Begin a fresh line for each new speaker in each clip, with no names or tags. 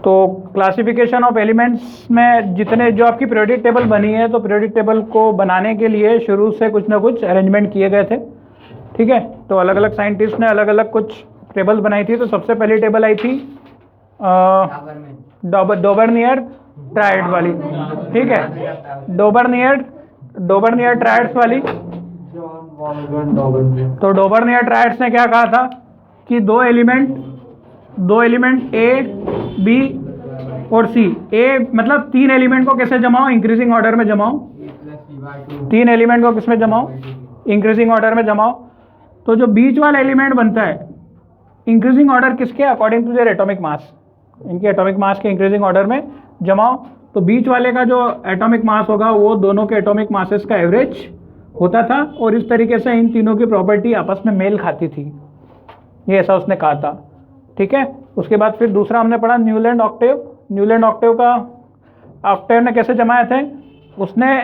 तो classification of elements में जितने जो आपकी पीरियोडिक टेबल बनी है, तो पीरियोडिक टेबल को बनाने के लिए शुरू से कुछ ना कुछ अरेंजमेंट किए गए थे, ठीक है। तो अलग अलग साइंटिस्ट ने अलग अलग कुछ टेबल्स बनाई थी। तो सबसे पहली टेबल आई थी डोबर्नियर ट्रायड वाली, ठीक है, डोबर्नियर ट्रायड्स वाली। तो डोबर्नियर ट्रायड्स ने क्या कहा था कि दो एलिमेंट ए बी और सी। ए मतलब तीन एलिमेंट को कैसे जमाओ, इंक्रीजिंग ऑर्डर में जमाओ। तीन एलिमेंट को किस में जमाओ, इंक्रीजिंग ऑर्डर में जमाओ। तो जो बीच वाला एलिमेंट बनता है, इंक्रीजिंग ऑर्डर किसके, according to their atomic mass, इनके एटॉमिक मास के इंक्रीजिंग ऑर्डर में जमाओ। तो बीच वाले का जो एटॉमिक मास होगा वो दोनों के एटॉमिक मासेस का एवरेज होता था, और इस तरीके से इन तीनों की प्रॉपर्टी आपस में मेल खाती थी, ये ऐसा उसने कहा था, ठीक है। उसके बाद फिर दूसरा हमने पढ़ा न्यूलैंड ऑक्टेव। न्यूलैंड ऑक्टेव का ऑक्टेव ने कैसे जमाए थे, उसने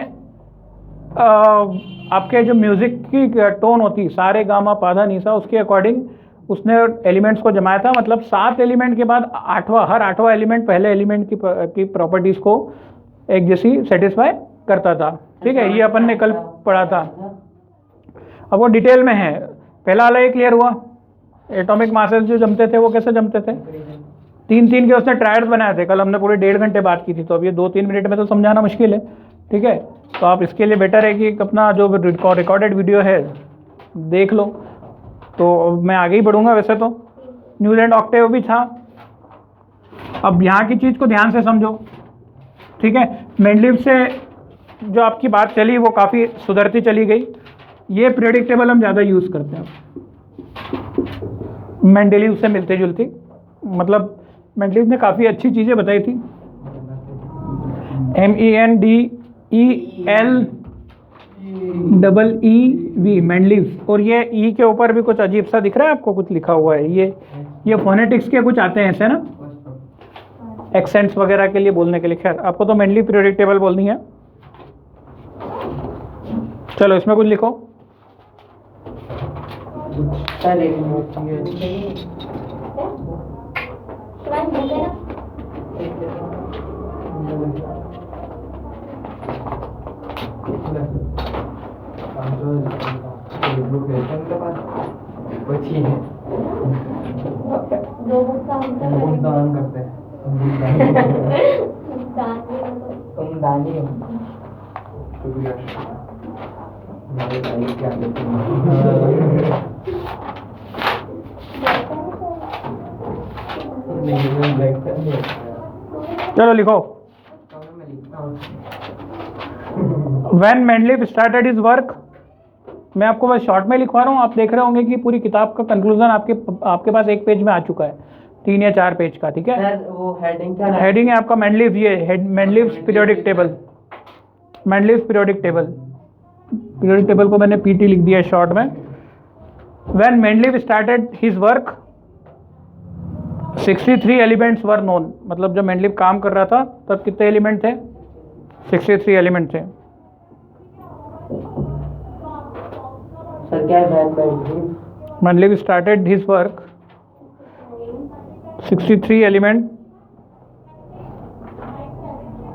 आपके जो म्यूजिक की टोन होती, सारे गामा पाधा नीसा, उसके अकॉर्डिंग उसने एलिमेंट्स को जमाया था। मतलब 7 एलिमेंट के बाद हर आठवां एलिमेंट पहले एलिमेंट की प्रॉपर्टीज को एक जैसी सेटिस्फाई करता था, ठीक है। ये अपन ने कल पढ़ा था, अब वो डिटेल में है। पहला वाला ये क्लियर हुआ, एटॉमिक मासेस जो जमते थे वो कैसे जमते थे, 3-3 के उसने ट्रायड्स बनाए थे। कल हमने पूरे 1.5 घंटे बात की थी, तो अब ये 2-3 मिनट में तो समझाना मुश्किल है, ठीक है। तो आप इसके लिए बेटर है कि अपना जो रिकॉर्डेड वीडियो है देख लो। तो मैं आगे ही बढ़ूंगा। वैसे तो न्यूलैंड ऑक्टेव भी था। अब यहाँ की चीज़ को ध्यान से समझो, ठीक है। मेंडलीव से जो आपकी बात चली वो काफ़ी सुधरती चली गई। ये पीरियोडिक टेबल हम ज़्यादा यूज़ करते हैं, मेंडलीव से मिलती जुलती। मतलब मेंडलीव ने काफ़ी अच्छी चीज़ें बताई थी। MENDELEEV Mendeleev. और ये ई के ऊपर भी कुछ अजीब सा दिख रहा है आपको, कुछ लिखा हुआ है। ये फोनेटिक्स के कुछ आते हैं ऐसे ना, एक्सेंट्स वगैरह के लिए बोलने के लिए। खैर आपको तो मेंडलीव पीरियोडिक टेबल बोलनी है। चलो इसमें कुछ लिखो।
दान करते हैं तुम दानी हो।
चलो लिखो। When Mendeleev started his work, मैं आपको बस शॉर्ट में लिखवा रहा हूँ। आप देख रहे होंगे कि पूरी किताब का कंक्लूजन आपके पास एक पेज में आ चुका है, 3 या 4 पेज का, ठीक है।
सर वो हेडिंग क्या है?
हेडिंग है आपका मेंडलीव, ये Mendeleev's periodic table. Mendeleev's periodic table को मैंने पीटी लिख दिया शॉर्ट में। When Mendeleev started his work, 63 elements were known. मतलब जब मेंडलीव काम कर रहा था तब कितने एलिमेंट थे, 63 एलिमेंट थे।
सर क्या है
Mendeleev started his work, 63 element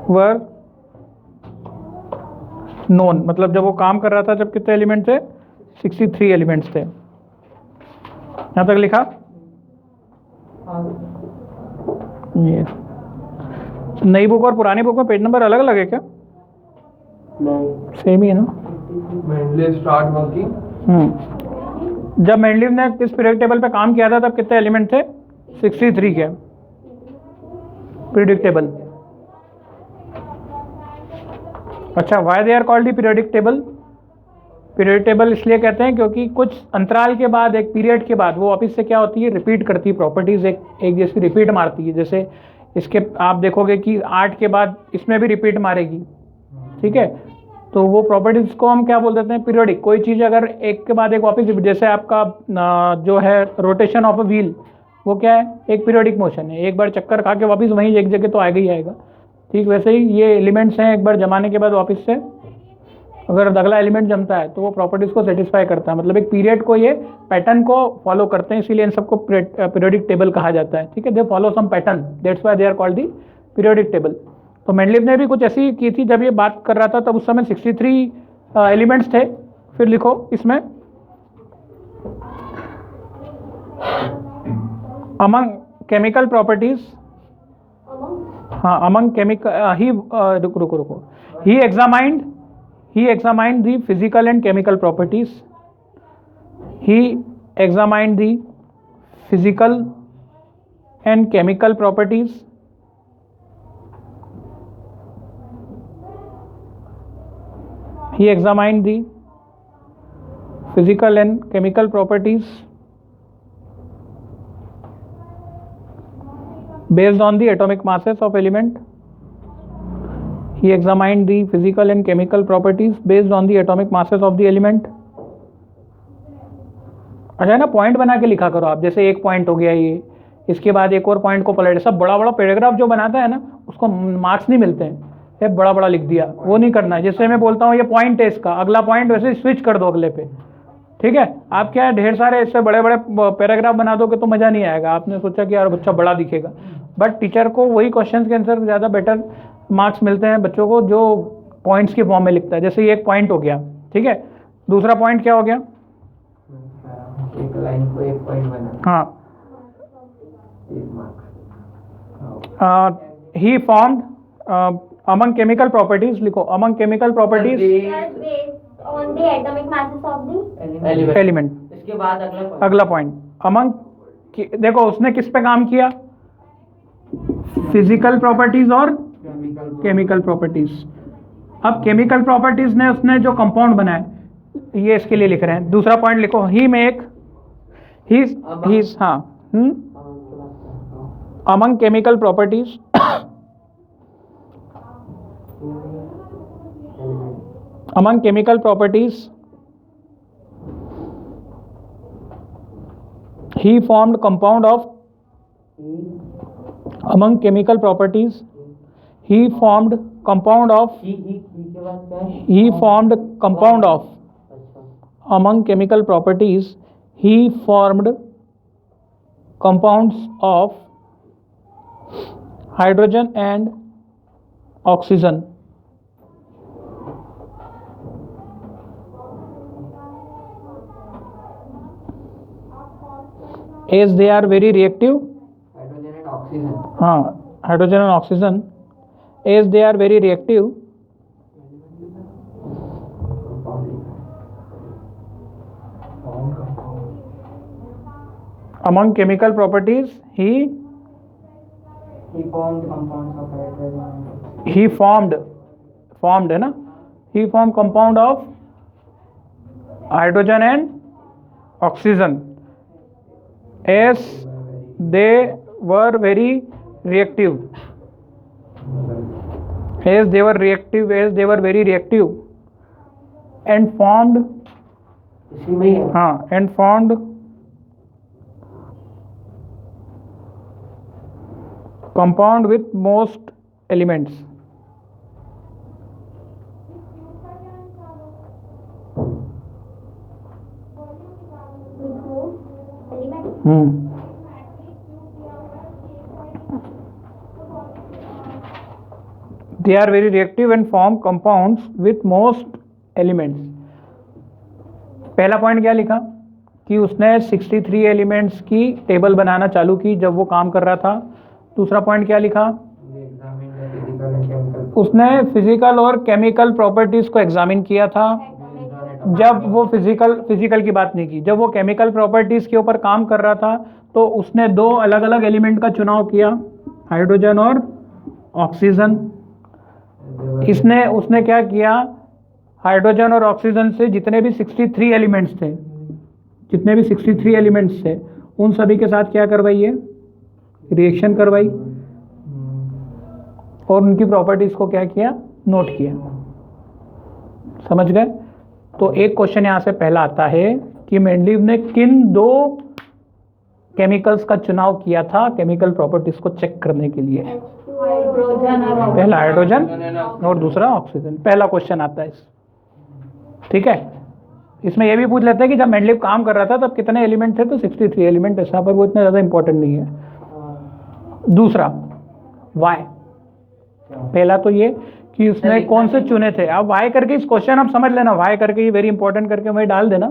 were known. मतलब जब वो काम कर रहा था जब कितने एलिमेंट थे, 63 एलिमेंट्स थे। यहाँ तक लिखा। ये नई बुक और पुरानी बुक में पेज नंबर अलग अलग है क्या?
नहीं,
सेम ही है ना।
Mendeleev start working.
जब मेंडलीव ने इस पीरियोडिक टेबल पे काम किया था तब कितने एलिमेंट थे, 63 के पीरियोडिक टेबल। अच्छा, why they are called the periodic table? Periodic table इसलिए कहते हैं क्योंकि कुछ अंतराल के बाद, एक पीरियड के बाद वो वापस से क्या होती है, रिपीट करती है प्रॉपर्टीज, एक जैसी रिपीट मारती है। जैसे इसके आप देखोगे कि 8 के बाद इसमें भी रिपीट मारेगी, ठीक है। तो वो प्रॉपर्टीज को हम क्या बोल देते हैं, पीरियोडिक। कोई चीज़ अगर एक के बाद एक वापस, जैसे आपका जो है रोटेशन ऑफ अ व्हील, वो क्या है, एक पीरियोडिक मोशन है। एक बार चक्कर खा के वापस वहीं एक जगह तो आएगा ही आएगा। ठीक वैसे ही ये एलिमेंट्स हैं, एक बार जमाने के बाद वापस से अगर अगला एलिमेंट जमता है तो वो प्रॉपर्टीज को सेटिस्फाई करता है, मतलब एक पीरियड को ये पैटर्न को फॉलो करते हैं, इसीलिए इन सबको पीरियोडिक टेबल कहा जाता है। ठीक है, they follow some pattern, that's why they are called the periodic table. तो मेंडलीव ने भी कुछ ऐसी की थी, जब ये बात कर रहा था तब उस समय 63 एलिमेंट्स थे। फिर लिखो इसमें अमंग केमिकल प्रॉपर्टीज, हाँ अमंग केमिकल ही रुको ही examined the physical and chemical properties. He examined the physical and chemical properties. He examined the physical and chemical properties based on the atomic masses of element. He examined the physical and chemical properties based on the atomic masses of the element. अच्छा है ना, point बना के लिखा करो आप, जैसे एक पॉइंट हो गया ये, इसके बाद एक और पॉइंट को पलट, सब बड़ा बड़ा पैराग्राफ जो बनाता है ना उसको मार्क्स नहीं मिलते हैं, ये बड़ा बड़ा लिख दिया, वो नहीं करना है। जैसे मैं बोलता हूँ ये पॉइंट है इसका, अगला पॉइंट वैसे स्विच कर दो अगले पे। ठीक है, आप क्या है ढेर सारे इससे बड़े बड़े पैराग्राफ बना दोगे तो मज़ा नहीं आएगा। आपने सोचा कि यार बच्चा बड़ा दिखेगा, बट टीचर को वही क्वेश्चन के आंसर ज़्यादा बेटर मार्क्स मिलते हैं बच्चों को जो पॉइंट्स के फॉर्म में लिखता है। जैसे ये एक पॉइंट हो गया, ठीक है, दूसरा पॉइंट क्या हो गया,
एक लाइन को एक पॉइंट बना,
हाँ,
एक मार्क्स।
ही फॉर्म्ड अमंग केमिकल प्रॉपर्टीज, लिखो among chemical properties
on the atomic masses of the
element.
इसके बाद
अगला पॉइंट अमंग, देखो उसने किस पे काम किया, फिजिकल प्रॉपर्टीज और केमिकल प्रॉपर्टीज। अब केमिकल प्रॉपर्टीज ने उसने जो कंपाउंड बनाए, ये इसके लिए लिख रहे हैं। दूसरा पॉइंट लिखो, ही मेक ही हाँ among chemical properties among chemical properties he formed compound of among chemical properties he formed compound of he formed compound of among chemical properties he formed compounds of hydrogen and oxygen as they are very reactive,
hydrogen and oxygen,
हाँ hydrogen and oxygen, as they are very reactive, among chemical properties he
formed compounds of hydrogen
he formed है ना, he formed compound of hydrogen and oxygen as they were very reactive, as they were very reactive and formed,
इसी में ही है।
हाँ, and formed compound with most elements. They are very reactive and form compounds with most elements. पहला point क्या लिखा कि उसने 63 elements की टेबल बनाना चालू की जब वो काम कर रहा था। दूसरा पॉइंट क्या लिखा, उसने फिजिकल और केमिकल प्रॉपर्टीज को एग्जामिन किया था जब वो फिजिकल की बात नहीं की, जब वो केमिकल प्रॉपर्टीज के ऊपर काम कर रहा था तो उसने दो अलग अलग एलिमेंट का चुनाव किया, हाइड्रोजन और ऑक्सीजन। उसने क्या किया, हाइड्रोजन और ऑक्सीजन से जितने भी 63 एलिमेंट्स थे उन सभी के साथ क्या करवाई है, रिएक्शन करवाई और उनकी प्रॉपर्टीज को क्या किया, नोट किया। समझ गए? तो एक क्वेश्चन यहाँ से पहला आता है कि मेंडलीव ने किन दो केमिकल्स का चुनाव किया था केमिकल प्रॉपर्टीज को चेक करने के लिए।
हाइड्रोजन और
पहला हाइड्रोजन और दूसरा ऑक्सीजन। पहला क्वेश्चन आता है ठीक है, इसमें ये भी पूछ लेते हैं कि जब मेंडलीव काम कर रहा था तब कितने एलिमेंट थे, तो 63 एलिमेंट ऐसा, पर वो इतना ज़्यादा इंपॉर्टेंट नहीं है। दूसरा वाई, पहला तो ये कि उसने कौन से चुने थे। अब वाई करके इस क्वेश्चन आप समझ लेना, वाई करके ये वेरी इंपॉर्टेंट करके वही डाल देना,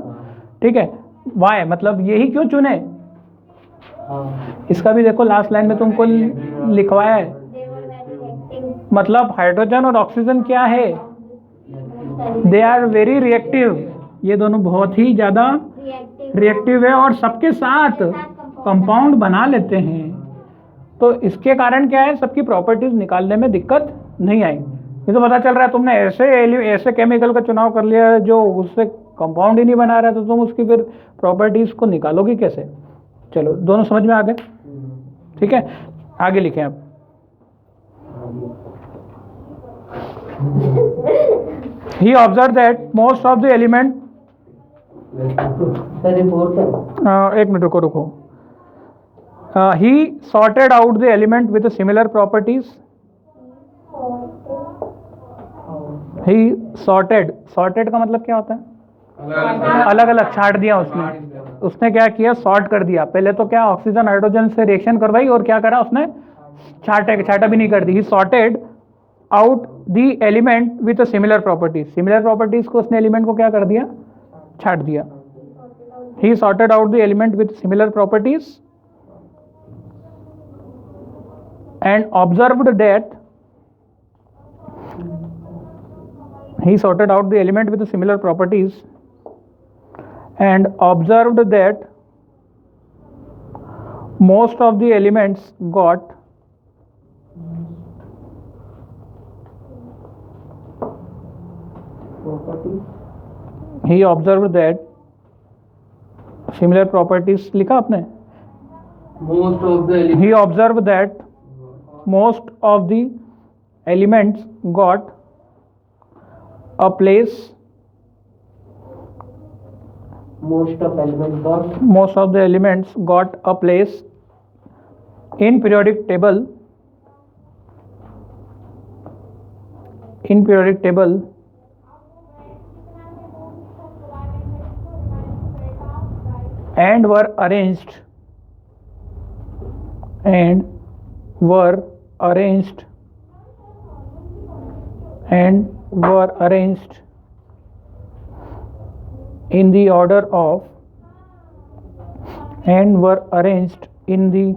ठीक है। वाई मतलब यही क्यों चुने, इसका भी देखो लास्ट लाइन में तुमको लिखवाया है।
They were very reactive.
मतलब हाइड्रोजन और ऑक्सीजन क्या है, दे आर वेरी रिएक्टिव, ये दोनों बहुत ही ज़्यादा
Reactive.
रिएक्टिव है और सबके साथ कंपाउंड बना लेते हैं। तो इसके कारण क्या है, सबकी प्रॉपर्टीज निकालने में दिक्कत नहीं आई। ये तो पता चल रहा है तुमने ऐसे केमिकल का चुनाव कर लिया जो उससे कंपाउंड ही नहीं बना रहा, तो तुम उसकी फिर प्रॉपर्टीज को निकालोगे कैसे। चलो दोनों समझ में आ गए, ठीक है, आगे लिखें आप। He observed that most of the element
sir report है।
एक मिनट रुको। He sorted out the element with similar properties. He sorted का मतलब क्या होता है, अलग अलग छांट दिया उसने क्या किया, सॉर्ट कर दिया। पहले तो क्या ऑक्सीजन हाइड्रोजन से रिएक्शन करवाई और क्या करा उसने, छाटा भी नहीं कर दी। He sorted out the element with similar properties, similar properties को उसने एलिमेंट को क्या कर दिया, छाट दिया। He sorted out the element with similar properties and observed that, he sorted out the element with similar properties and observed that most of the elements got he observed that similar properties लिखा आपने, he observed that most of the elements got a place,
most of
the elements got a place in periodic table and were arranged in the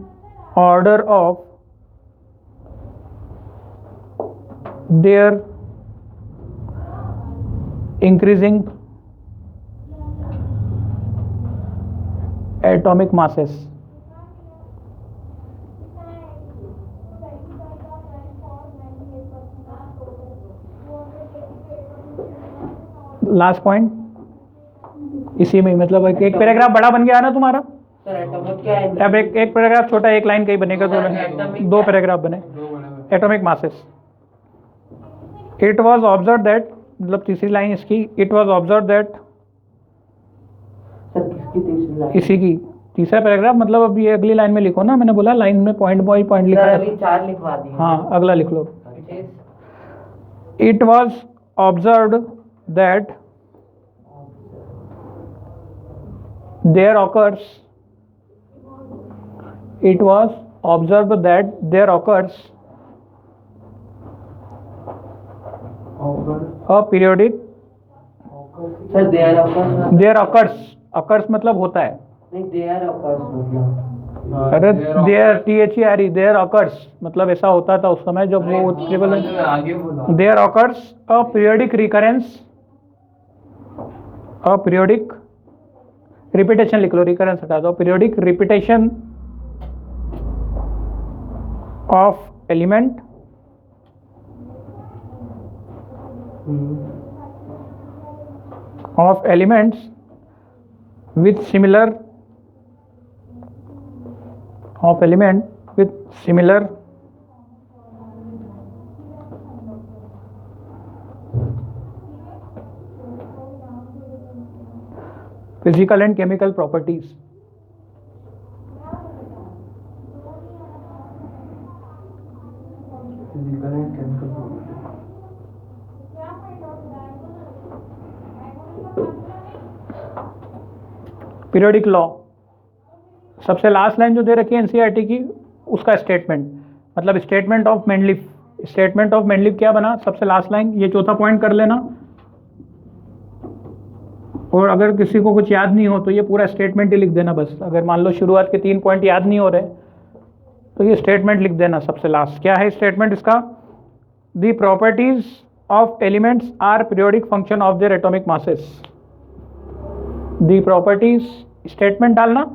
order of their increasing atomic masses. Last point इसी में, मतलब एक paragraph बड़ा बन गया ना तुम्हारा।
Sir atomic क्या है?
अब एक पैराग्राफ छोटा, एक लाइन का ही बनेगा, दो पैराग्राफ बने। Atomic masses, it was observe that, मतलब तीसरी लाइन इसकी, it was observe that,
sir किसकी तीसरी लाइन?
इसी की तीसरा पैराग्राफ, मतलब अब ये अगली लाइन में लिखो ना, मैंने बोला लाइन में पॉइंट बाय पॉइंट लिखा
सर
है।
अभी 4 लिखवा दिए।
हाँ अगला लिख लो। It was observed that there occurs a periodic,
sir
there occurs मतलब होता है,
नहीं देयर ऑकर्स मतलब,
अरे there THERE, there occurs मतलब ऐसा होता था उस समय जब वो केवल, there occurs a periodic recurrence, a periodic repetition लिख लो, रिकरेंस हटा दो, periodic repetition of element with similar physical and chemical properties. Periodic law, सबसे लास्ट लाइन जो दे रखी है एनसीईआरटी की, उसका स्टेटमेंट, मतलब statement of Mendeleev. Statement of Mendeleev क्या बना, सबसे लास्ट लाइन, ये चौथा पॉइंट कर लेना। और अगर किसी को कुछ याद नहीं हो तो ये पूरा स्टेटमेंट ही लिख देना बस। अगर मान लो शुरुआत के 3 पॉइंट याद नहीं हो रहे तो ये स्टेटमेंट लिख देना सबसे लास्ट। क्या है स्टेटमेंट इसका, the properties of elements are periodic function of their atomic masses. The properties, statement डालना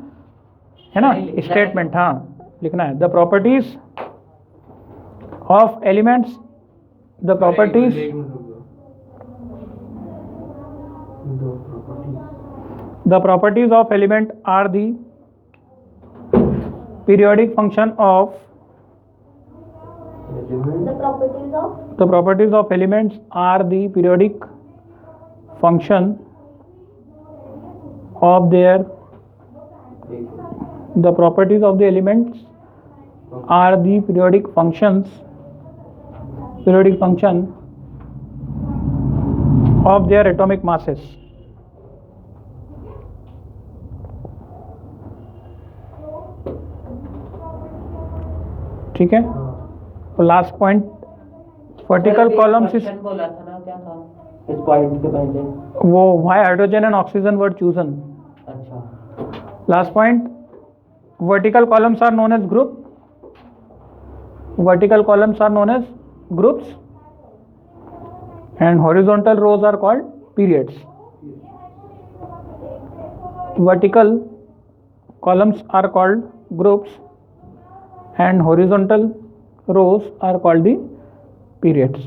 है ना, स्टेटमेंट हाँ लिखना है। The properties of elements, the properties, the properties of element are the periodic function of
The properties of
the properties of elements are the periodic function of their the properties of the elements are the periodic function of their atomic masses। ठीक है, और last point vertical columns इस,
बोला था ना, क्या था इस पॉइंट के पहले?
वो why hydrogen and oxygen were chosen.
अच्छा,
last point, vertical columns are known as group, vertical columns are known as groups and horizontal rows are called periods. Vertical columns are called groups and horizontal rows are called the periods।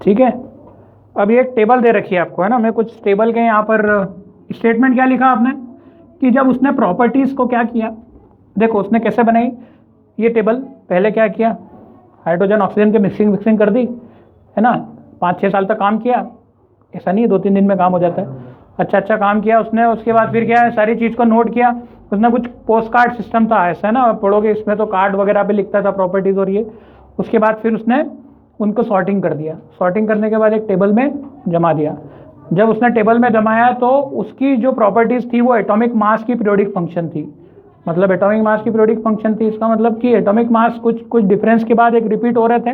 ठीक है, अब ये एक table दे रखी है आपको, है ना। मैं कुछ टेबल के यहाँ पर स्टेटमेंट क्या लिखा आपने कि जब उसने प्रॉपर्टीज़ को क्या किया, देखो उसने कैसे बनाई ये टेबल। पहले क्या किया, हाइड्रोजन ऑक्सीजन के मिक्सिंग कर दी, है ना। 5-6 साल तक काम किया, ऐसा नहीं 2-3 दिन में काम हो जाता है। अच्छा काम किया उसने। उसके बाद फिर क्या है, सारी चीज़ को नोट किया उसने। कुछ पोस्ट कार्ड सिस्टम था, ऐसा है ना, पढ़ोगे इसमें तो कार्ड वगैरह पे लिखता था प्रॉपर्टीज़ और ये। उसके बाद फिर उसने उनको सॉर्टिंग कर दिया। सॉर्टिंग करने के बाद एक टेबल में जमा दिया। जब उसने टेबल में जमाया तो उसकी जो प्रॉपर्टीज़ थी वो एटॉमिक मास की पीरियोडिक फंक्शन थी। मतलब एटॉमिक मास की पीरियोडिक फंक्शन थी, इसका मतलब कि एटॉमिक मास कुछ डिफरेंस के बाद एक रिपीट हो रहे थे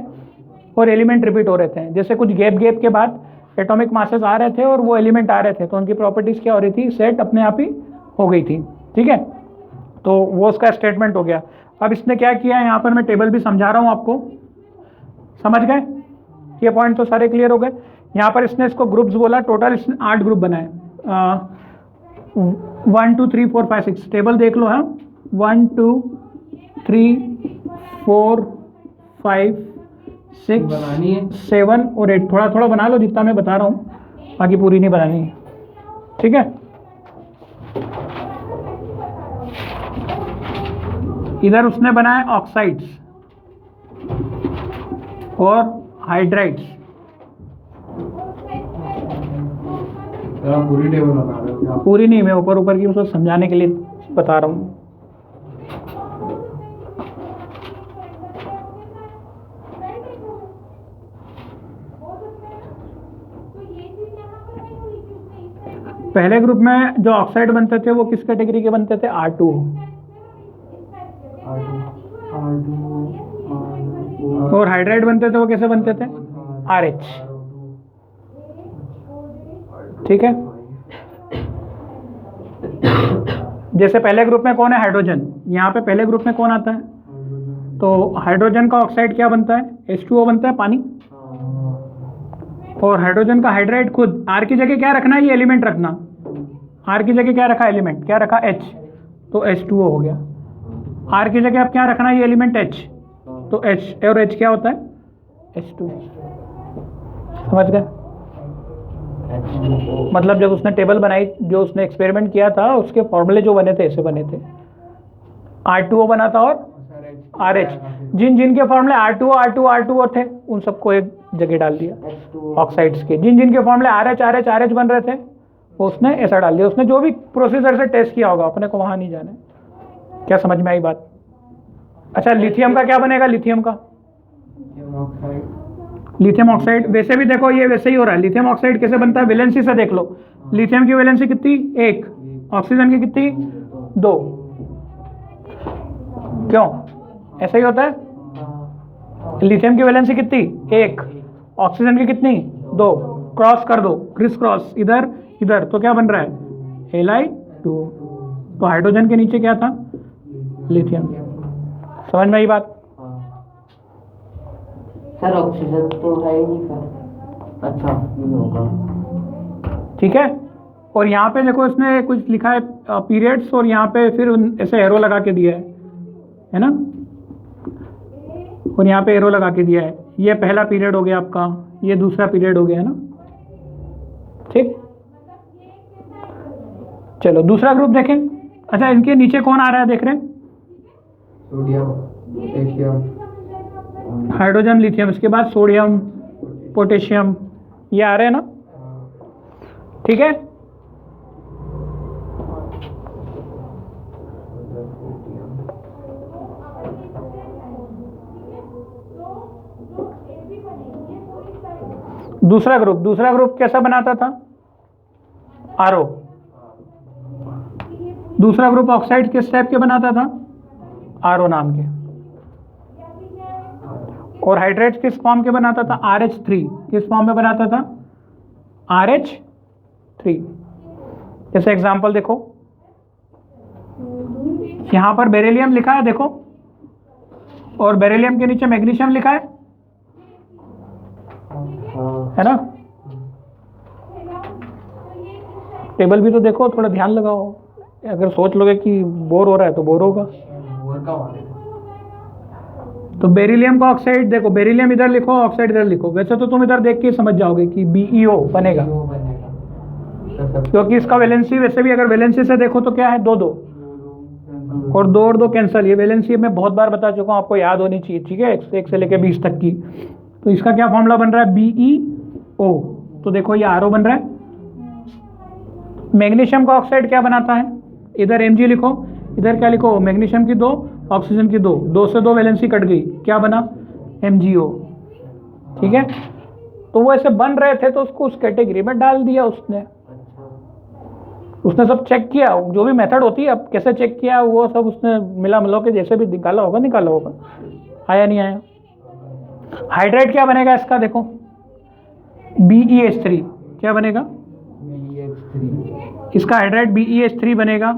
और एलिमेंट रिपीट हो रहे थे। जैसे कुछ गैप के बाद एटॉमिक मासेस आ रहे थे और वो एलिमेंट आ रहे थे, तो उनकी प्रॉपर्टीज़ क्या हो रही थी, सेट अपने आप ही हो गई थी। ठीक है, तो वो उसका स्टेटमेंट हो गया। अब इसने क्या किया, यहाँ पर मैं टेबल भी समझा रहा हूँ आपको, समझ गए। ये पॉइंट तो सारे क्लियर हो गए। यहाँ पर इसने इसको ग्रुप्स बोला, टोटल इसने 8 ग्रुप बनाए। 1 2 3 4 5 6 टेबल देख लो। हाँ, 1 2 3 4 5 6 7 और 8। थोड़ा थोड़ा बना लो जितना मैं बता रहा हूँ, बाकी पूरी नहीं बनानी है। ठीक है, इधर उसने बनाए ऑक्साइड्स और हाइड्राइड्स।
पूरी टेबल बना रहे हो क्या?
पूरी नहीं, मैं ऊपर की उसको समझाने के लिए बता रहा हूँ। पहले ग्रुप में जो ऑक्साइड बनते थे वो किस कैटेगरी के बनते थे, R2। और हाइड्राइड बनते थे वो कैसे बनते थे, RH। ठीक है, जैसे पहले ग्रुप में कौन है, हाइड्रोजन। यहाँ पे पहले ग्रुप में कौन आता है, तो हाइड्रोजन का ऑक्साइड क्या बनता है, H2O बनता है, पानी। और हाइड्रोजन का हाइड्राइड खुद R की जगह क्या रखना है, ये एलिमेंट रखना। R की जगह क्या रखा, एलिमेंट क्या रखा, H, तो H2O हो गया। R की जगह अब क्या रखना है, ये एलिमेंट H, तो H, और H क्या होता है, H2। समझ गए। मतलब जब उसने टेबल बनाई, जो उसने एक्सपेरिमेंट किया था, उसके फॉर्मूले जो बने थे ऐसे बने थे। R2O बना था और RH। जिन के फॉर्मूले R2O थे उन सबको एक जगह डाल दिया ऑक्साइड्स के। जिन के फॉर्मूले RH बन रहे थे वो उसने ऐसा डाल दिया। उसने जो भी प्रोसीजर से टेस्ट किया होगा, अपने को वहाँ नहीं जाना है। क्या समझ में आई बात? अच्छा, लिथियम का क्या बनेगा? लिथियम का लिथियम ऑक्साइड वैसे भी देखो, ये वैसे ही हो रहा है। लिथियम ऑक्साइड कैसे बनता है? वैलेंसी से देख लो। लिथियम की वैलेंसी कितनी? 1। ऑक्सीजन की कितनी? 2। क्यों ऐसा ही होता है? लिथियम की वैलेंसी कितनी? 1। ऑक्सीजन की कितनी? 2। क्रॉस कर दो, क्रिस क्रॉस, इधर इधर, तो क्या बन रहा है? Li2। तो हाइड्रोजन के नीचे क्या था? लिथियम। समझ में आई बात?
सर ऑक्सीजन तो है ही नहीं सर। अच्छा ये होगा।
ठीक है। और यहाँ पे देखो इसने कुछ लिखा है पीरियड्स, और यहाँ पे फिर ऐसे एरो लगा के दिया है ना? और यहाँ पे एरो लगा के दिया है। ये पहला पीरियड हो गया आपका, ये दूसरा पीरियड हो गया, है ना? ठीक, चलो दूसरा ग्रुप देखें। अच्छा, इनके नीचे कौन आ रहा है देख रहे हैं?
सोडियम, पोटेशियम,
हाइड्रोजन, लिथियम, इसके बाद सोडियम, पोटेशियम, ये आ रहे हैं ना? ठीक है। दूसरा ग्रुप कैसा बनाता था? आरओ। दूसरा ग्रुप ऑक्साइड किस टाइप के बनाता था? आरओ नाम के। और हाइड्रेट किस फॉर्म के बनाता था? RH3। किस फॉर्म में बनाता था? RH3। जैसे एग्जांपल देखो, यहां पर बेरिलियम लिखा है देखो, और बेरिलियम के नीचे मैग्नीशियम लिखा है ना? टेबल भी तो देखो, थोड़ा ध्यान लगाओ। अगर सोच लोगे कि बोर हो रहा है तो बोर होगा। तो बेरिलियम का ऑक्साइड देखो, बेरिलियम इधर लिखो, ऑक्साइड इधर लिखो। वैसे तो तुम इधर देख के समझ जाओगे कि BeO बनेगा, क्योंकि इसका वैलेंसी वैसे भी अगर वैलेंसी से देखो तो क्या है? 2 2 और 2 और 2 कैंसिल। ये वैलेंसी मैं बहुत बार बता चुका हूँ, आपको याद होनी चाहिए। ठीक है, 1 से लेकर 20 तक की। तो इसका क्या फॉर्मूला बन रहा है? BeO। तो देखो ये RO बन रहा है। मैग्नीशियम का ऑक्साइड क्या बनाता है? इधर Mg लिखो, इधर क्या लिखो? मैग्नीशियम की 2, ऑक्सीजन की 2, 2 से 2 वैलेंसी कट गई, क्या बना? MgO। ठीक है, तो वो ऐसे बन रहे थे तो उसको उस कैटेगरी में डाल दिया उसने सब चेक किया, जो भी मेथड होती है, अब कैसे चेक किया वो सब उसने मिला के जैसे भी निकाला होगा। आया नहीं आया? हाइड्रेट क्या बनेगा इसका? देखो BeH3। क्या बनेगा? इसका हाइड्रेट BeH3 बनेगा।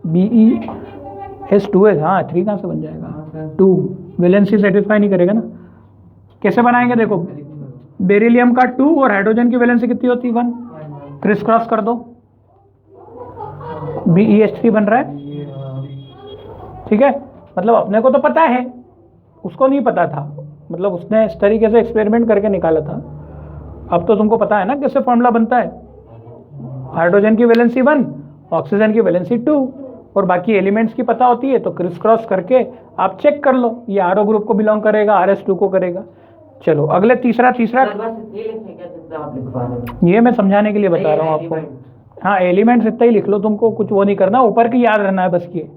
BeH2 है, हाँ 3 कहाँ से बन जाएगा? 2। वैलेंसी सेटिस्फाई नहीं करेगा ना। कैसे बनाएंगे? देखो बेरिलियम का 2 और हाइड्रोजन की वैलेंसी कितनी होती है? 1। क्रिस क्रॉस कर दो, BeH3 बन रहा है। ठीक है, मतलब अपने को तो पता है, उसको नहीं पता था, मतलब उसने इस तरीके से एक्सपेरिमेंट करके निकाला था। अब तो तुमको पता है ना कैसे फॉर्मूला बनता है। हाइड्रोजन की वैलेंसी 1, ऑक्सीजन की वैलेंसी 2, और बाकी एलिमेंट्स की पता होती है, तो क्रिस क्रॉस करके आप चेक कर लो, ये RO ग्रुप को बिलोंग करेगा, RH2 को करेगा। चलो अगले तीसरा ये मैं समझाने के लिए बता रहा हूँ आपको। हाँ, एलिमेंट्स इतना ही लिख लो, तुमको कुछ वो नहीं करना, ऊपर की याद रहना है बस। ये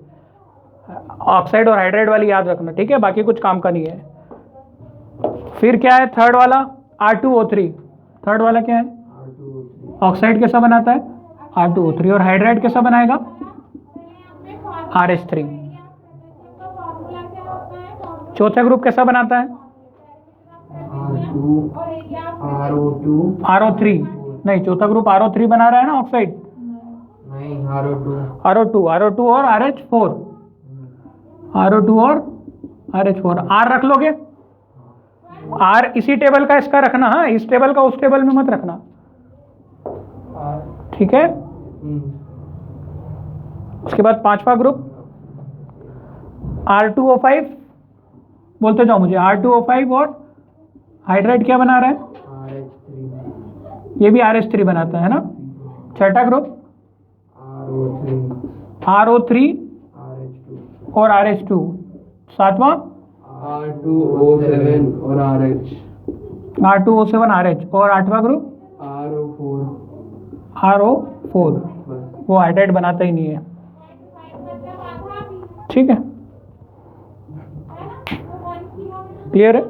ऑक्साइड और हाइड्रेट वाली याद रखना, ठीक है? बाकी कुछ काम का नहीं है। फिर क्या है थर्ड वाला? R2O3। थर्ड वाला क्या है? ऑक्साइड कैसा बनाता है? R2O3। और हाइड्रेट कैसा बनाएगा? RH3। चौथा ग्रुप कैसा बनता है? RO3। नहीं, चौथा ग्रुप RO3 बना रहा है ना ऑक्साइड?
नहीं,
RO2 और RH4। RO2 और RH4। R रख लोगे? R इसी टेबल का इसका रखना, हाँ, इस टेबल का उस टेबल में मत रखना, ठीक है? उसके बाद पांचवा ग्रुप R2O5। बोलते जाओ मुझे। R2O5 और हाइड्रेट क्या बना रहा है? ये भी RH3 बनाता है ना। छठा ग्रुप RO3 और RH2। सातवां
R2O7 और RH।
R2O7 RH। और आठवां ग्रुप RO4। वो हाइड्रेट बनाता ही नहीं है। ठीक है, क्लियर है?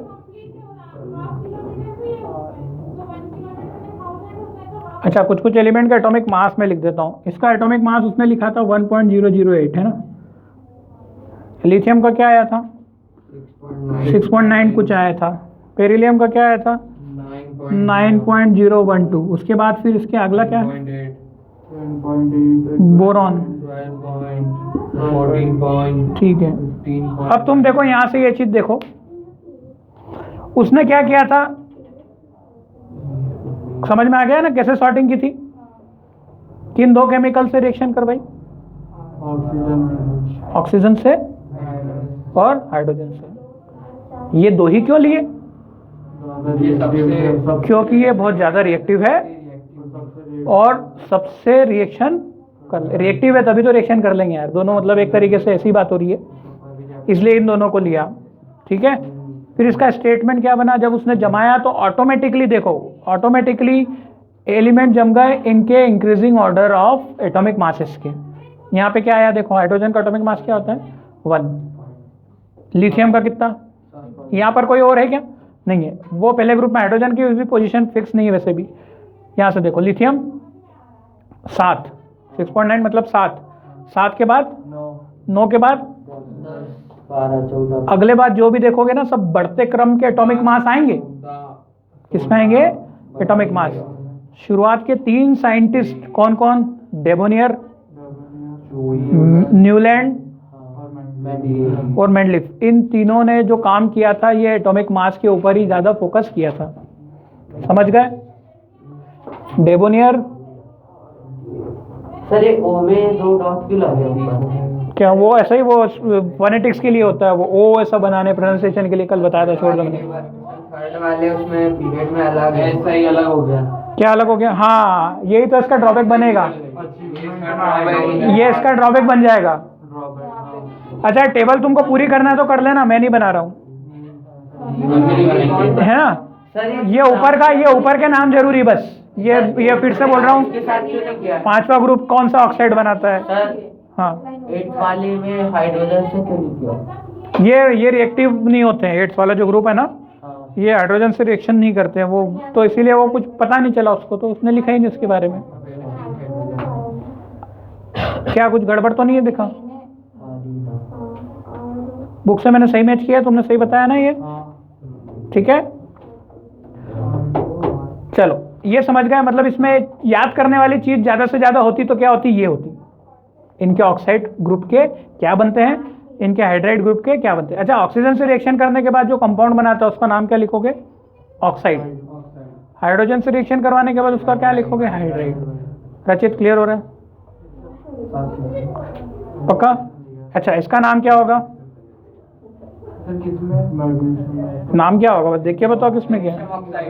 अच्छा, कुछ कुछ एलिमेंट का एटॉमिक मास में लिख देता हूँ। इसका एटॉमिक मास उसने लिखा था 1.008 है ना। लिथियम का क्या आया था? 6.9 कुछ आया था। बेरिलियम का क्या आया था? 9.012। उसके बाद फिर इसके अगला क्या है? बोरॉन। ठीक है, अब तुम देखो यहाँ से ये चीज देखो, उसने क्या किया था, समझ में आ गया ना कैसे सॉर्टिंग की थी? किन दो केमिकल से रिएक्शन करवाई? ऑक्सीजन से और हाइड्रोजन से। ये दो ही क्यों लिए? क्योंकि ये बहुत ज्यादा रिएक्टिव है और सबसे रिएक्टिव है, तभी तो रिएक्शन कर लेंगे यार दोनों, मतलब एक तरीके से ऐसी बात हो रही है, इसलिए इन दोनों को लिया। ठीक है, फिर इसका स्टेटमेंट क्या बना? जब उसने जमाया तो ऑटोमेटिकली देखो, ऑटोमेटिकली एलिमेंट जम गए इनके increasing order of atomic masses के। यहाँ पे क्या आया देखो, हाइड्रोजन का एटॉमिक मास क्या होता है? 1। लिथियम का कितना? यहाँ पर कोई और है क्या? नहीं है, वो पहले ग्रुप में हाइड्रोजन की भी पोजीशन फिक्स नहीं है वैसे भी। यहाँ से देखो, लिथियम 7, 6.9 मतलब 7 के बाद 9 के बाद
12, 14
अगले बार जो भी देखोगे ना, सब बढ़ते क्रम के एटॉमिक मास आएंगे। किसमें आएंगे? Atomic mass. शुरुआत के 3 साइंटिस्ट कौन कौन? डेबोनियर, न्यूलैंड और मेंडलीफ। इन तीनों ने जो काम किया था ये एटॉमिक मास के ऊपर ही ज्यादा फोकस किया था। समझ गए? डेबोनियर,
सर ये ओ में 2 डॉट क्यों लगे ऊपर?
क्या वो ऐसा ही, वो फोनेटिक्स के लिए होता है, वो ओ ऐसा बनाने प्रोनाउंसिएशन के लिए, कल बताया था, छोड़ दो मैंने।
थर्ड वाले उसमें पीरियड में अलग है, ऐसा ही अलग हो गया।
क्या अलग हो गया? हाँ, यही तो इसका ड्रॉबैक बनेगा, ये इसका ड्रॉबैक बन जाएगा। अच्छा, टेबल तुमको पूरी करना है तो कर लेना, मैं नहीं बना रहा हूँ, है ना। ये ऊपर के नाम जरूरी, बस ये फिर से बोल रहा हूँ। 5वां ग्रुप कौन सा ऑक्साइड बनाता है?
सर
हाँ,
8 वाले में हाइड्रोजन से क्यों नहीं किया?
ये रिएक्टिव नहीं होते हैं। 8 वाला जो ग्रुप है ना, ये हाइड्रोजन से रिएक्शन नहीं करते हैं वो, तो इसीलिए वो कुछ पता नहीं चला उसको, तो उसने लिखा ही नहीं उसके बारे में। क्या कुछ गड़बड़ तो नहीं है? दिखा बुक से मैंने सही मैच किया, तुमने सही बताया ना ये, ठीक है। चलो, ये समझ गए। मतलब इसमें याद करने वाली चीज ज्यादा से ज्यादा होती तो क्या होती? ये होती, इनके ऑक्साइड ग्रुप के क्या बनते हैं, इनके हाइड्राइड ग्रुप के क्या बनते हैं। अच्छा, ऑक्सीजन से रिएक्शन करने के बाद जो कंपाउंड बनाता है उसका नाम क्या लिखोगे? ऑक्साइड। हाइड्रोजन से रिएक्शन करवाने के बाद उसका क्या लिखोगे? हाइड्राइड। रचित, क्लियर हो रहा है? पक्का? अच्छा, इसका नाम क्या होगा? नाम क्या होगा? बस देखिए, बताओ किसमें क्या है।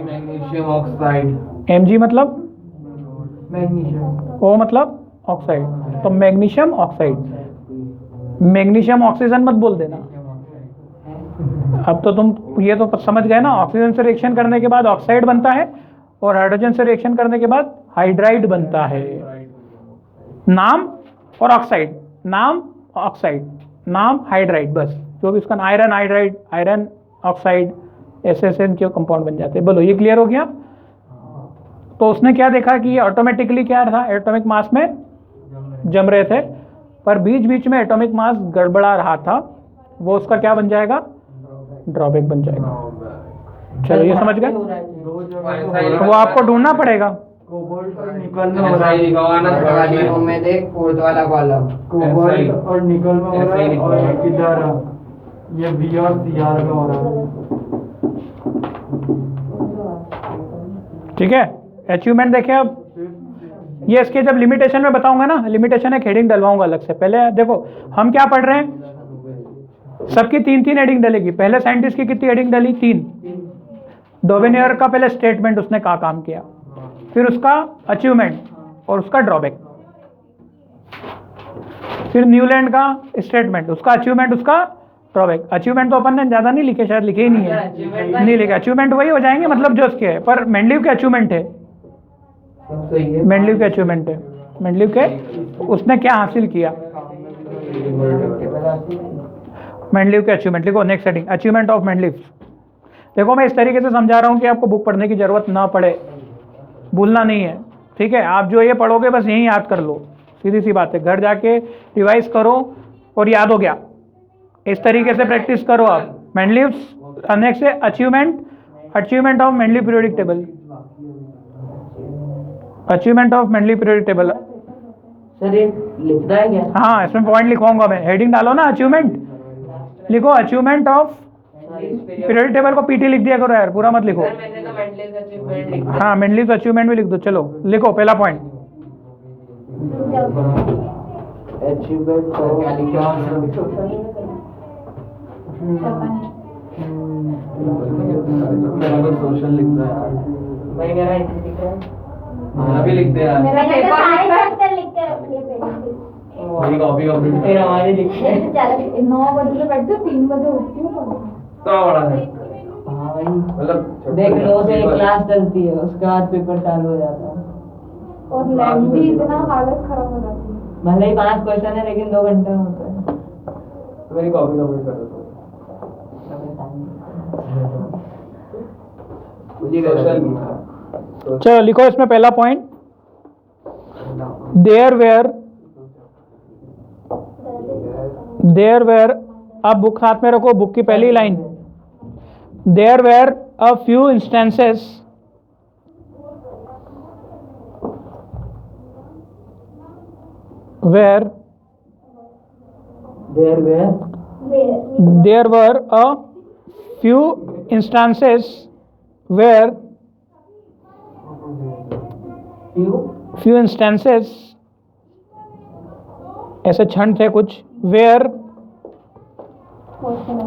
Magnesium oxide.
Mg मतलब?
मैग्नीशियम।
O मतलब? ऑक्साइड। तो मैग्नीशियम ऑक्साइड। मैग्नीशियम ऑक्सीजन मत बोल देना। अब तो तुम ये तो समझ गए ना, ऑक्सीजन से रिएक्शन करने के बाद ऑक्साइड बनता है और हाइड्रोजन से रिएक्शन करने के बाद हाइड्राइड बनता है। नाम और ऑक्साइड, नाम ऑक्साइड, नाम हाइड्राइड, बस जो भी उसका आयरन हाइड्राइड, आयरन ऑक्साइड, ऐसे इनके कंपाउंड बन जाते हैं। बोलो, ये क्लियर हो गया? तो उसने क्या देखा कि ये ऑटोमेटिकली क्या था, एटॉमिक मास में जम रहे थे, पर बीच बीच में एटॉमिक मास गड़बड़ा रहा था, वो उसका क्या बन जाएगा? ड्रॉबैक बन जाएगा। चलो, ये समझ गए? वो आपको ढूंढना पड़ेगा।
कोबाल्ट और निकल में हो रहा है,
में देख फोर्थ वाला कॉलम
कोबाल्ट और निकल में हो रहा है, और इधर ये बी और सी आर में हो रहा है।
ठीक है, अचीवमेंट देखें। अब ये इसके जब लिमिटेशन में बताऊंगा ना, लिमिटेशन एक हेडिंग डलवाऊंगा अलग से। पहले देखो हम क्या पढ़ रहे हैं, सबकी 3-3 हेडिंग डलेगी। पहले साइंटिस्ट की कितनी हेडिंग डली? 3। डोवेनियर का पहले स्टेटमेंट, उसने क्या काम किया, फिर उसका अचीवमेंट और उसका ड्रॉबैक, फिर न्यूलैंड का स्टेटमेंट, उसका अचीवमेंट, उसका ड्रॉबैक। अचीवमेंट तो अपन ने ज्यादा नहीं लिखे, शायद लिखे ही नहीं है, नहीं लिखे। अचीवमेंट वही हो जाएंगे मतलब जो उसके है, पर मेंडलीव के अचीवमेंट है, मेंडलीव के अचीवमेंट है, मेंडलीव के उसने क्या हासिल किया। मेंडलीव के अचीवमेंट लिखो। Next heading, achievement of Mendeleev. देखो मैं इस तरीके से समझा रहा हूँ कि आपको बुक पढ़ने की जरूरत ना पड़े, भूलना नहीं है, ठीक है। आप जो ये पढ़ोगे बस यही याद कर लो, सीधी सी बात है। घर जाके रिवाइज करो और याद हो गया, इस तरीके से प्रैक्टिस करो आप। मेंडलीव, नेक्स्ट है achievement, achievement of Mendeleev periodic table, achievement of Mendeleev periodic table.
Sir ये लिखना है क्या?
हाँ, इसमें पॉइंट लिखवाऊंगा मैं, हेडिंग डालो ना अचीवमेंट, लिखो अचीवमेंट ऑफ पीरियोडिक टेबल को पीटी लिख दिया करो यार, पूरा मत लिखो।
मैंने तो मेंडलीव अचीवमेंट लिखा।
हाँ, मेंडलीव अचीवमेंट भी लिख दो। चलो लिखो पहला पॉइंट।
अचीवमेंट को क्या लिखा?
सोशल लिखना है यार।
भाई मेरा इधर लिख रहा है।
मेरा भी लिख दे यार।
मैंने तो सारे चैप्टर लिख के रख लिए पहले से।
मेरी कॉपी
फिर हमारी लिख है।
चलो
9 बजे से बैठती हूँ, 3 बजे उठती हूँ।
तो बड़ा है
हाँ भाई,
मतलब
देख लो से क्लास चलती है, उसके बाद पेपर चालू हो जाता है।
और लैब भी इतना हालत खराब हो जाती है।
भले ही 5 क्वेश्चन है लेकिन 2 घंटे में होता है।
तो मेरी कॉपी कंप्लीट कर दो। सोशल
चलो लिखो इसमें पहला पॉइंट, देयर वेयर, अब बुक हाथ में रखो, बुक की पहली line, there were a few instances were, there were a few instances where, few instances, ऐसे क्षण थे कुछ, where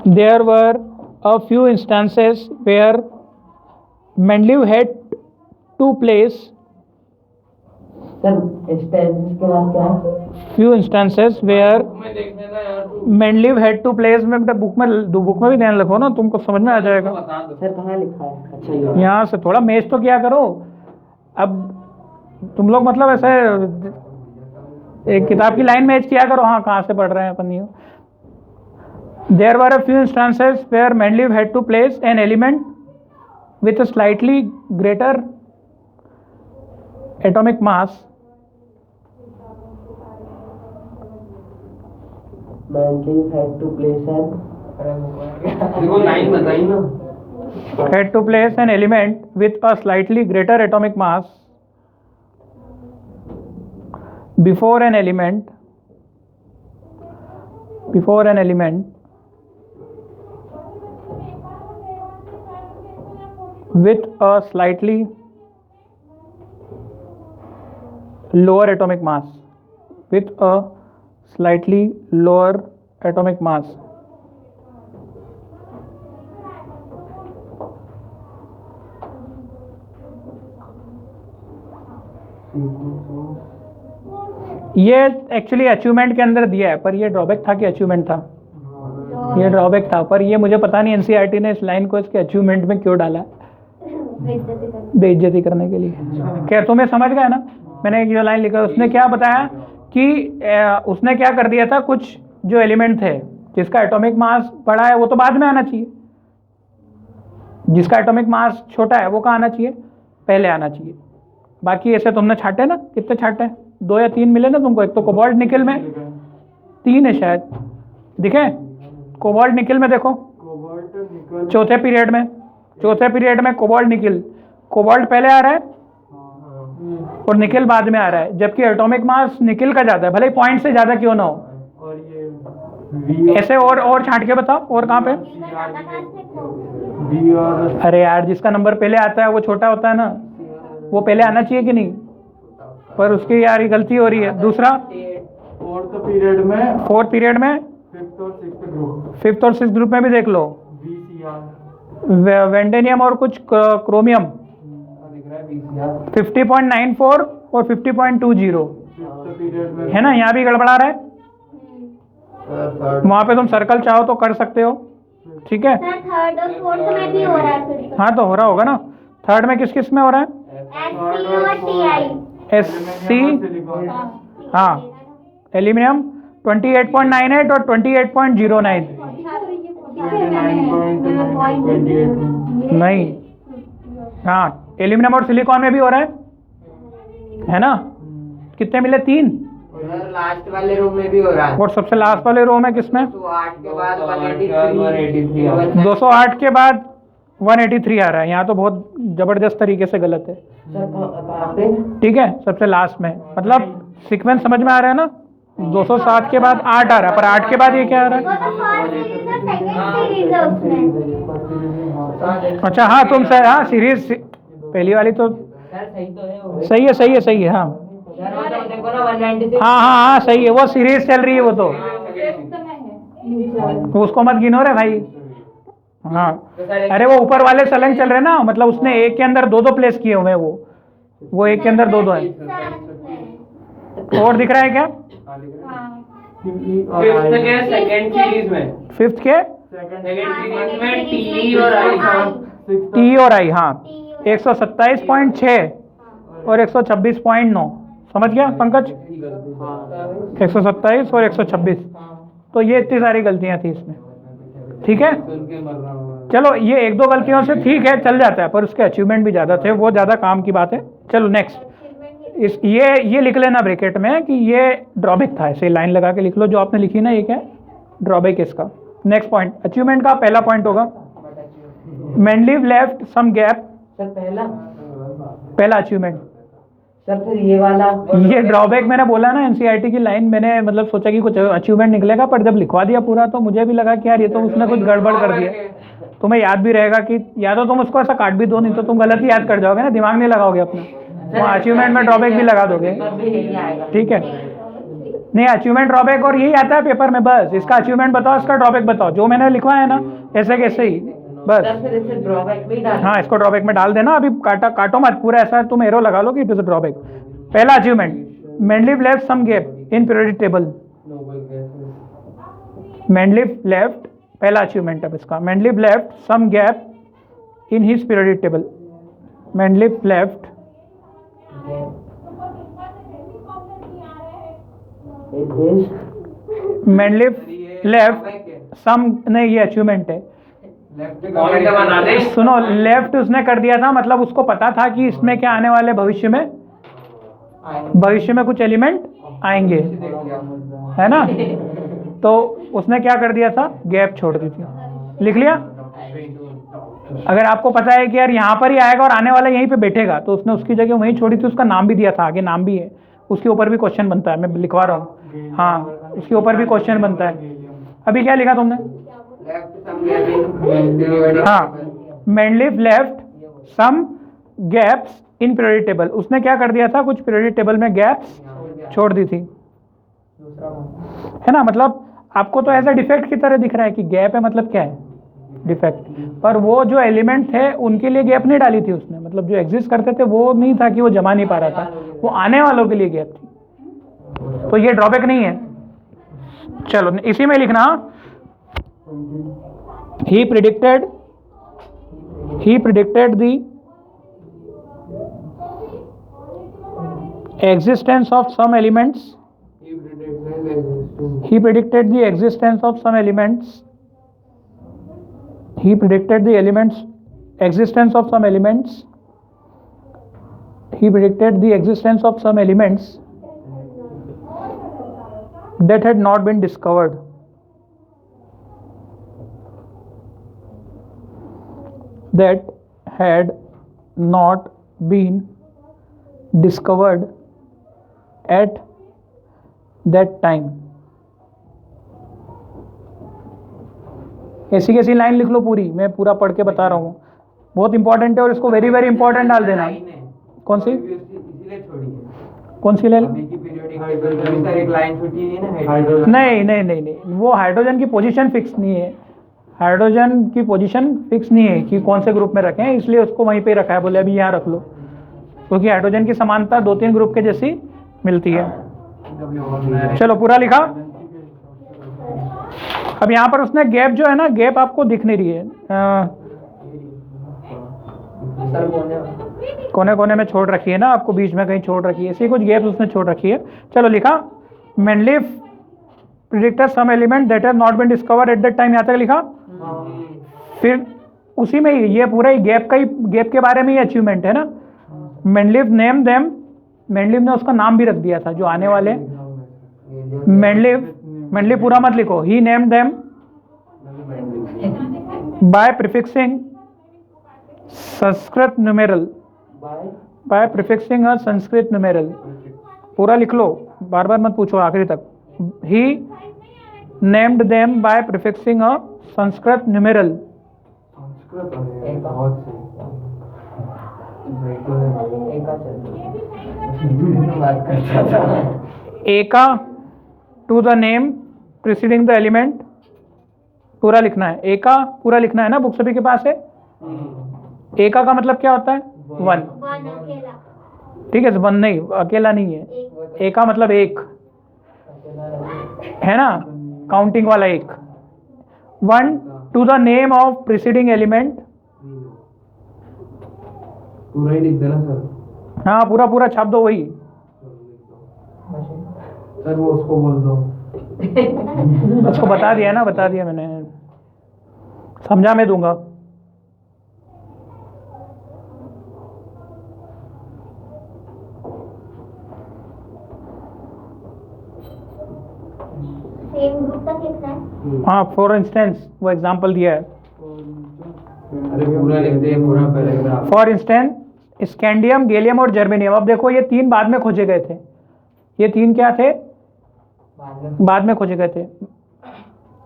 there were a few instances where Mendeleev had to place,
sir stages के बाद क्या है?
few instances where
मैं देखने का यार तू
Mendeleev had to place में बेटा बुक में भी ध्यान रखो ना, तुमको समझ में आ जाएगा।
बता दो।
सर कहाँ लिखा है? अच्छा ये
यहाँ से थोड़ा मैच तो क्या करो। अब तुम लोग मतलब ऐसे एक किताब की लाइन मैच किया करो। हाँ, कहाँ से पढ़ रहे हैं अपन ये। There were a few instances where Mendeleev had to place an element with a slightly greater atomic mass
Mendeleev had to place an
देखो लाइन बताई ना।
had to place an element with a slightly greater atomic mass before an element with a slightly lower atomic mass, with a slightly lower atomic mass. ये actually achievement के अंदर दिया है, पर ये ड्रॉबैक था कि अचीवमेंट था, ये ड्रॉबैक था। पर ये मुझे पता नहीं एनसीईआरटी ने इस लाइन को इसके अचीवमेंट में क्यों डाला, बेइज्जती करने के लिए। खैर तुम्हें समझ गए ना, मैंने जो लाइन लिखा उसने क्या बताया कि उसने क्या कर दिया था, कुछ जो एलिमेंट थे जिसका एटॉमिक मास बड़ा है वो तो बाद में आना चाहिए, जिसका एटॉमिक मास छोटा है वो कहाँ आना चाहिए, पहले आना चाहिए। बाकी ऐसे तुमने छाटे ना, कितने छाटे, 2 या 3 मिले ना तुमको। एक तो कोबाल्ट निकल में 3 है शायद, दिखे कोबाल्ट निकल में, देखो चौथे पीरियड में कोबाल्ट निकल, कोबाल्ट पहले आ रहा है और निकल बाद में आ रहा है, जबकि एटॉमिक मास निकल का ज़्यादा है, भले पॉइंट से ज़्यादा क्यों ना हो।
और ये
ऐसे और छाट के बताओ, और कहाँ पे।
बी और
अरे यार, जिसका नंबर पहले आता है वो छोटा होता है ना, वो पहले आना चाहिए कि नहीं, पर उसकी यार ये गलती हो रही है। दूसरा
फोर्थ पीरियड में,
फिफ्थ और सिक्स्थ ग्रुप में भी देख लो,
VCR
वेंडेनियम और कुछ क्रोमियम
दिख रहा है VCR।
50.94 और 50.20
फिफ्थ पीरियड में
है ना, यहाँ भी गड़बड़ा रहा है।
थर्ड
वहाँ पे तुम सर्कल चाहो तो कर सकते हो, ठीक है।
सर थर्ड और फोर्थ में भी हो रहा है फिर।
हाँ तो हो रहा होगा ना। थर्ड में किस किस में हो रहा है,
SC और TI।
SC, हाँ एल्यूमिनियम, 28.98 और 28.09। नहीं, हाँ एल्यूमिनियम और सिलिकॉन में भी हो रहा है ना। कितने मिले? 3।
उधर लास्ट वाले रूम में भी हो रहा है।
और सबसे लास्ट वाले रो में किसमें?
208 के बाद 183
208 के बाद 183 आ रहा है। यहाँ तो बहुत जबरदस्त तरीके से गलत है। ठीक है, सबसे लास्ट में, मतलब सीक्वेंस समझ में आ रहा है ना। 207 के बाद 8 आ रहा है, पर 8 के बाद ये क्या आ रहा है? अच्छा हाँ, तुम सही, हाँ सीरीज पहली वाली तो सही है, सही है, सही है। हाँ हाँ हाँ हाँ सही है, वो सीरीज चल रही है वो तो उसको मत गिनो रे भाई। हाँ अरे वो ऊपर वाले सलंग चल रहे ना, मतलब उसने एक के अंदर 2-2 प्लेस किए हुए हैं। वो एक के अंदर 2-2 है। और दिख रहा है क्या?
सेकंड सीरीज में,
फिफ्थ के
में टी और आई।
टी और आई, हाँ 127.6 और 126.9। समझ गया पंकज? 127 और 126, तो ये इतनी सारी गलतियां थी इसमें। ठीक है, चलो ये 1-2 गलतियों से ठीक है, चल जाता है, पर उसके अचीवमेंट भी ज़्यादा थे, वो ज़्यादा काम की बात है। चलो नेक्स्ट, इस ये लिख लेना ब्रैकेट में कि ये ड्रॉबैक था। ऐसे लाइन लगा के लिख लो जो आपने लिखी ना, ये क्या है? ड्रॉबैक इसका। नेक्स्ट पॉइंट, अचीवमेंट का पहला पॉइंट होगा Mendeleev left some gap.
Sir
पहला अचीवमेंट
सर, फिर ये वाला,
ये ड्रॉबैक मैंने बोला ना, एनसीईआरटी की लाइन, मैंने मतलब सोचा कि कुछ अचीवमेंट निकलेगा, पर जब लिखवा दिया पूरा तो मुझे भी लगा कि यार ये तो उसने कुछ गड़बड़ कर दिया। तुम्हें याद भी रहेगा कि या तो तुम उसको ऐसा काट भी दो, नहीं तो तुम गलत ही याद कर जाओगे ना, दिमाग नहीं लगाओगे अपना, वहाँ अचीवमेंट में ड्रॉबैक भी लगा दोगे। ठीक है, नहीं अचीवमेंट ड्रॉबैक और यही आता है पेपर में, बस इसका अचीवमेंट बताओ, इसका ड्रॉबैक बताओ, जो मैंने लिखवा है ना ऐसे कैसे ही बस। हाँ इसको ड्रॉबैक में डाल देना, अभी काटो मत पूरा, ऐसा तुम एरो लगा लो कि इट इज अ ड्रॉबैक। पहला achievement, Mendeleev left some gap in periodic table. Mendeleev left, पहला अचीवमेंट अब इसका, Mendeleev left some gap in his periodic table. Mendeleev left some, नहीं ये अचीवमेंट है। सुनो, लेफ्ट उसने कर दिया था, मतलब उसको पता था कि इसमें क्या आने वाले, भविष्य में कुछ एलिमेंट आएंगे, है ना। तो उसने क्या कर दिया था? गैप छोड़ दी थी। लिख लिया? अगर आपको पता है कि यार यहाँ पर ही आएगा और आने वाला यहीं पे बैठेगा, तो उसने उसकी जगह वहीं छोड़ी थी। उसका नाम भी दिया था, आगे नाम भी है, उसके ऊपर भी क्वेश्चन बनता है, मैं लिखवा रहा हूँ। हाँ उसके ऊपर भी क्वेश्चन बनता है। अभी क्या लिखा तुमने? हाँ, Mendeleev left some gaps in periodic table. उसने क्या कर दिया था? कुछ पीरियोडिक टेबल में गैप्स छोड़ दी थी, है ना। मतलब आपको तो ऐसा डिफेक्ट की तरह दिख रहा है कि गैप है, मतलब क्या है? डिफेक्ट। पर वो जो एलिमेंट थे उनके लिए गैप नहीं डाली थी उसने, मतलब जो एग्जिस्ट करते थे वो नहीं था कि वो जमा नहीं पा रहा था, वो आने वालों के लिए गैप थी। तो ये ड्रॉबैक नहीं है। चलो इसी में लिखना, he predicted the existence of some elements. He predicted the existence of some elements. He predicted the existence of some elements. He predicted the existence of some elements that had not been discovered. That had not been discovered at that time. ऐसी कैसी line लिख लो पूरी, मैं पूरा पढ़ के बता रहा हूँ, बहुत इंपॉर्टेंट है और इसको वेरी वेरी इंपॉर्टेंट डाल देना। कौन सी? कौन सी लाइन? नहीं, वो हाइड्रोजन की पोजीशन फिक्स नहीं है। हाइड्रोजन की पोजीशन फिक्स नहीं है कि कौन से ग्रुप में रखें, इसलिए उसको वहीं पे रखा है, बोले अभी यहाँ रख लो, क्योंकि हाइड्रोजन की समानता 2-3 ग्रुप के जैसी मिलती है। चलो पूरा लिखा। अब यहाँ पर उसने गैप जो है ना, गैप आपको दिख नहीं रही है, कोने कोने में छोड़ रखी है ना, आपको बीच में कहीं छोड़ रखी है, ऐसी कुछ गैप उसने छोड़ रखी है। चलो लिखा, Mendeleev predicted some element that has not been discovered at that time, यहाँ तक लिखा। फिर उसी में ही ये पूरा ही गैप के बारे में ही अचीवमेंट है ना। मेंडलीव नेम देम, मेंडलीव ने उसका नाम भी रख दिया था जो आने वाले। मेंडलीव पूरा मत लिखो। He named them by prefixing Sanskrit numeral, by prefixing a Sanskrit numeral. पूरा लिख लो, बार बार मत पूछो आखिरी तक। He named them by prefixing a Sanskrit numeral. Eka to the name preceding the element, पूरा लिखना है। एका पूरा लिखना है ना, बुक सभी के पास है। एका का मतलब क्या होता है? वन।
वन अकेला,
ठीक है, वन नहीं, अकेला नहीं है। एका मतलब एक है ना, काउंटिंग वाला एक। One two the name of preceding element,
पूरा ही लिख देना सर।
हाँ पूरा पूरा छाप दो वही।
सर वो उसको बोल दो।
उसको बता दिया ना, बता दिया मैंने, समझा मैं दूंगा।
सेम ग्रुप तक लिखना है।
हाँ फॉर इंस्टेंस वो एग्जांपल दिया है।
अरे पूरा लिख दे, पूरा paragraph.
For instance scandium, gallium और जर्मेनियम। अब देखो ये तीन बाद में खोजे गए थे। ये तीन क्या थे? बाद में खोजे गए थे।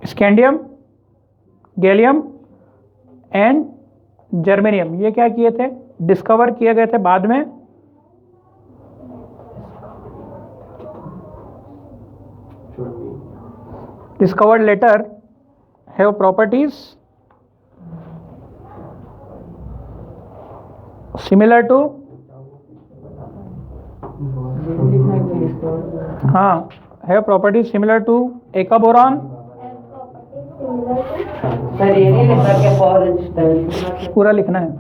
स्कैंडियम, गैलियम एंड जर्मेनियम, ये क्या किए थे? डिस्कवर किए गए थे बाद में। Discovered later have properties similar to, हाँ, have properties similar to eka boron.
Sir ये नहीं लिखा कि फॉर इंस्टेंस।
पूरा लिखना है।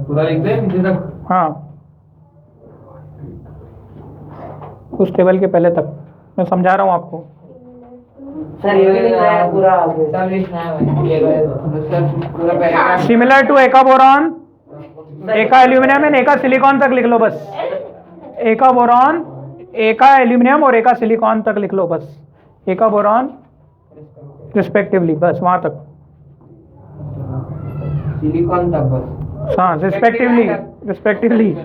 पूरा लिख दे नीचे तक।
हाँ उस टेबल के पहले तक मैं समझा रहा हूँ आपको।
सर ये भी लिखना है पूरा आगे।
सब लिखना है ये
सर पूरा paragraph.
Similar to eka boron, एका एल्यूमिनियम एंड एका सिलिकॉन तक लिख लो बस। एका बोरॉन, एका एल्यूमिनियम और एका सिलिकॉन तक लिख लो बस। एका बोरॉन रिस्पेक्टिवली, बस वहां तक।
सिलिकॉन तक बस।
हाँ रिस्पेक्टिवली, रिस्पेक्टिवली।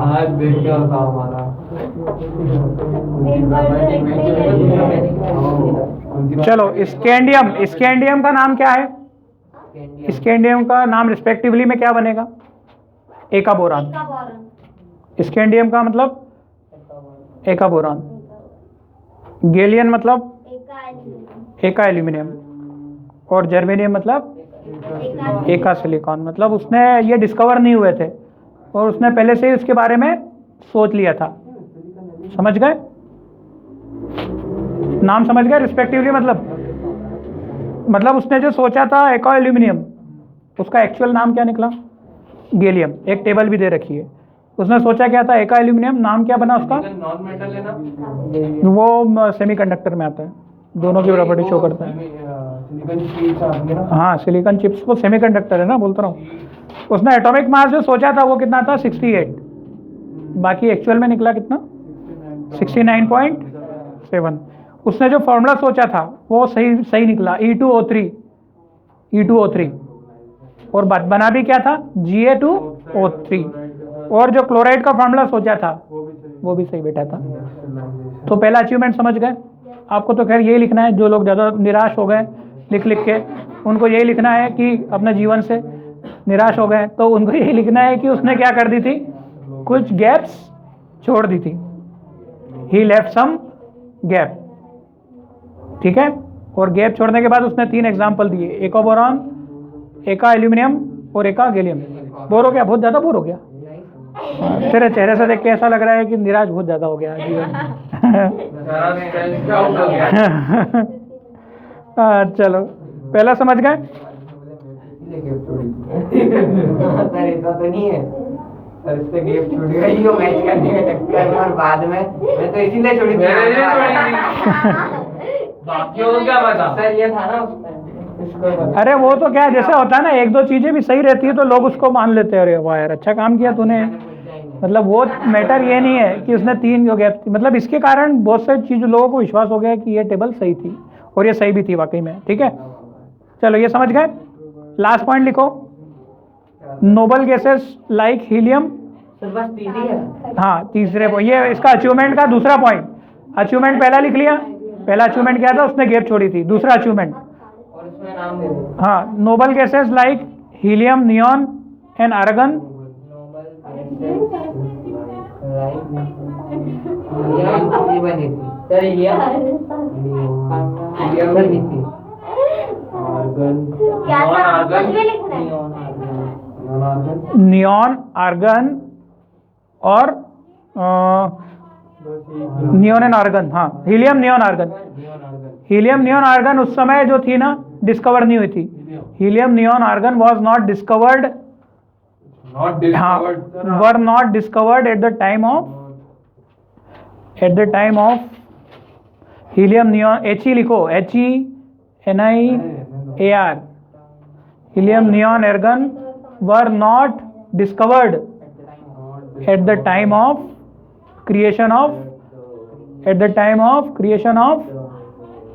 आज देख क्या था हमारा।
चलो स्कैंडियम, स्कैंडियम का नाम क्या है? स्कैंडियम का नाम रिस्पेक्टिवली में क्या बनेगा? एका बोरॉन।
एका बोरॉन,
स्कैंडियम का मतलब एका बोरॉन। गैलियन मतलब
एका एल्यूमिनियम,
एका एल्यूमिनियम। और जर्मेनियम मतलब एका सिलिकॉन। मतलब उसने ये डिस्कवर नहीं हुए थे और उसने पहले से ही उसके बारे में सोच लिया था। समझ गए? नाम समझ गए? रिस्पेक्टिवली मतलब उसने जो सोचा था एका एल्यूमिनियम, उसका एक्चुअल नाम क्या निकला? गैलियम। एक टेबल भी दे रखी है। उसने सोचा क्या था? एका एल्यूमिनियम। नाम क्या बना उसका?
नॉन मेटल है ना
वो सेमीकंडक्टर में आता है, दोनों की प्रॉपर्टी शो करता है।
सिलिकॉन चिप्स आती है ना।
हाँ सिलिकॉन चिप्स वो सेमीकंडक्टर है ना, बोलता रहा हूँ। उसने एटॉमिक मास जो सोचा था वो कितना था? 68। बाकी एक्चुअल में निकला कितना? 69.7। उसने जो फॉर्मूला सोचा था वो सही निकला, E2O3। और बना भी क्या था? Ga2O3। और जो क्लोराइड का फॉर्मूला सोचा था वो भी सही बैठा था। तो पहला अचीवमेंट समझ गए? आपको तो खैर यही लिखना है। जो लोग ज़्यादा निराश हो गए लिख के, उनको यही लिखना है कि अपने जीवन से निराश हो गए तो उनको यही लिखना है कि उसने क्या कर दी थी? कुछ गैप्स छोड़ दी थी। ही लेफ्ट सम गैप। ठीक है? और गैप छोड़ने के बाद उसने 3 एग्जाम्पल दिए, एका बोरॉन, एका एल्यूमिनियम और एका गैलियम। बोर हो गया? बहुत ज़्यादा बोर हो गया? तेरे चेहरे से देख के ऐसा लग रहा है कि निराश बहुत ज्यादा हो गया जीवन। चलो पहला समझ गए।
सर ऐसा तो नहीं है सर, इससे गेम छूट गई हो मैच करने के चक्कर में, और बाद में मैं तो इसीलिए छोड़ी थी।
बाकियों को क्या पता?
सर ये था ना इसको पता।
अरे वो तो क्या है, जैसे होता है ना, एक दो चीजें भी सही रहती है तो लोग उसको मान लेते हैं, अरे वाह यार अच्छा काम किया तूने। मतलब वो मैटर ये नहीं है कि उसने 3 जो गैप थी, मतलब इसके कारण बहुत सारी चीज लोगों को विश्वास हो गया कि ये टेबल सही थी, और ये सही भी थी वाकई में। ठीक है, चलो ये समझ गए। लास्ट पॉइंट लिखो, Nobel gases like helium.
Sir बस 3 ही है।
हाँ तीसरे ये इसका अचीवमेंट का दूसरा पॉइंट। अचीवमेंट पहला लिख लिया, पहला अचीवमेंट क्या था, उसने गैप छोड़ी थी। दूसरा अचीवमेंट,
और इसमें नाम दे दो।
हाँ, noble gases like helium, neon and argon.
ये बनी थी सर, ये बनी थी।
क्या सर कुछ भी लिखना है?
नियॉन, आर्गन और नियॉन एंड आर्गन। हाँ, helium, neon, argon. Helium, neon, argon उस समय जो थी ना डिस्कवर नहीं हुई थी। Helium, neon, argon was not discovered, हाँ, were not discovered at the time of helium, neon, He लिखो, HENIAR, helium, neon, argon were not discovered at the time of creation of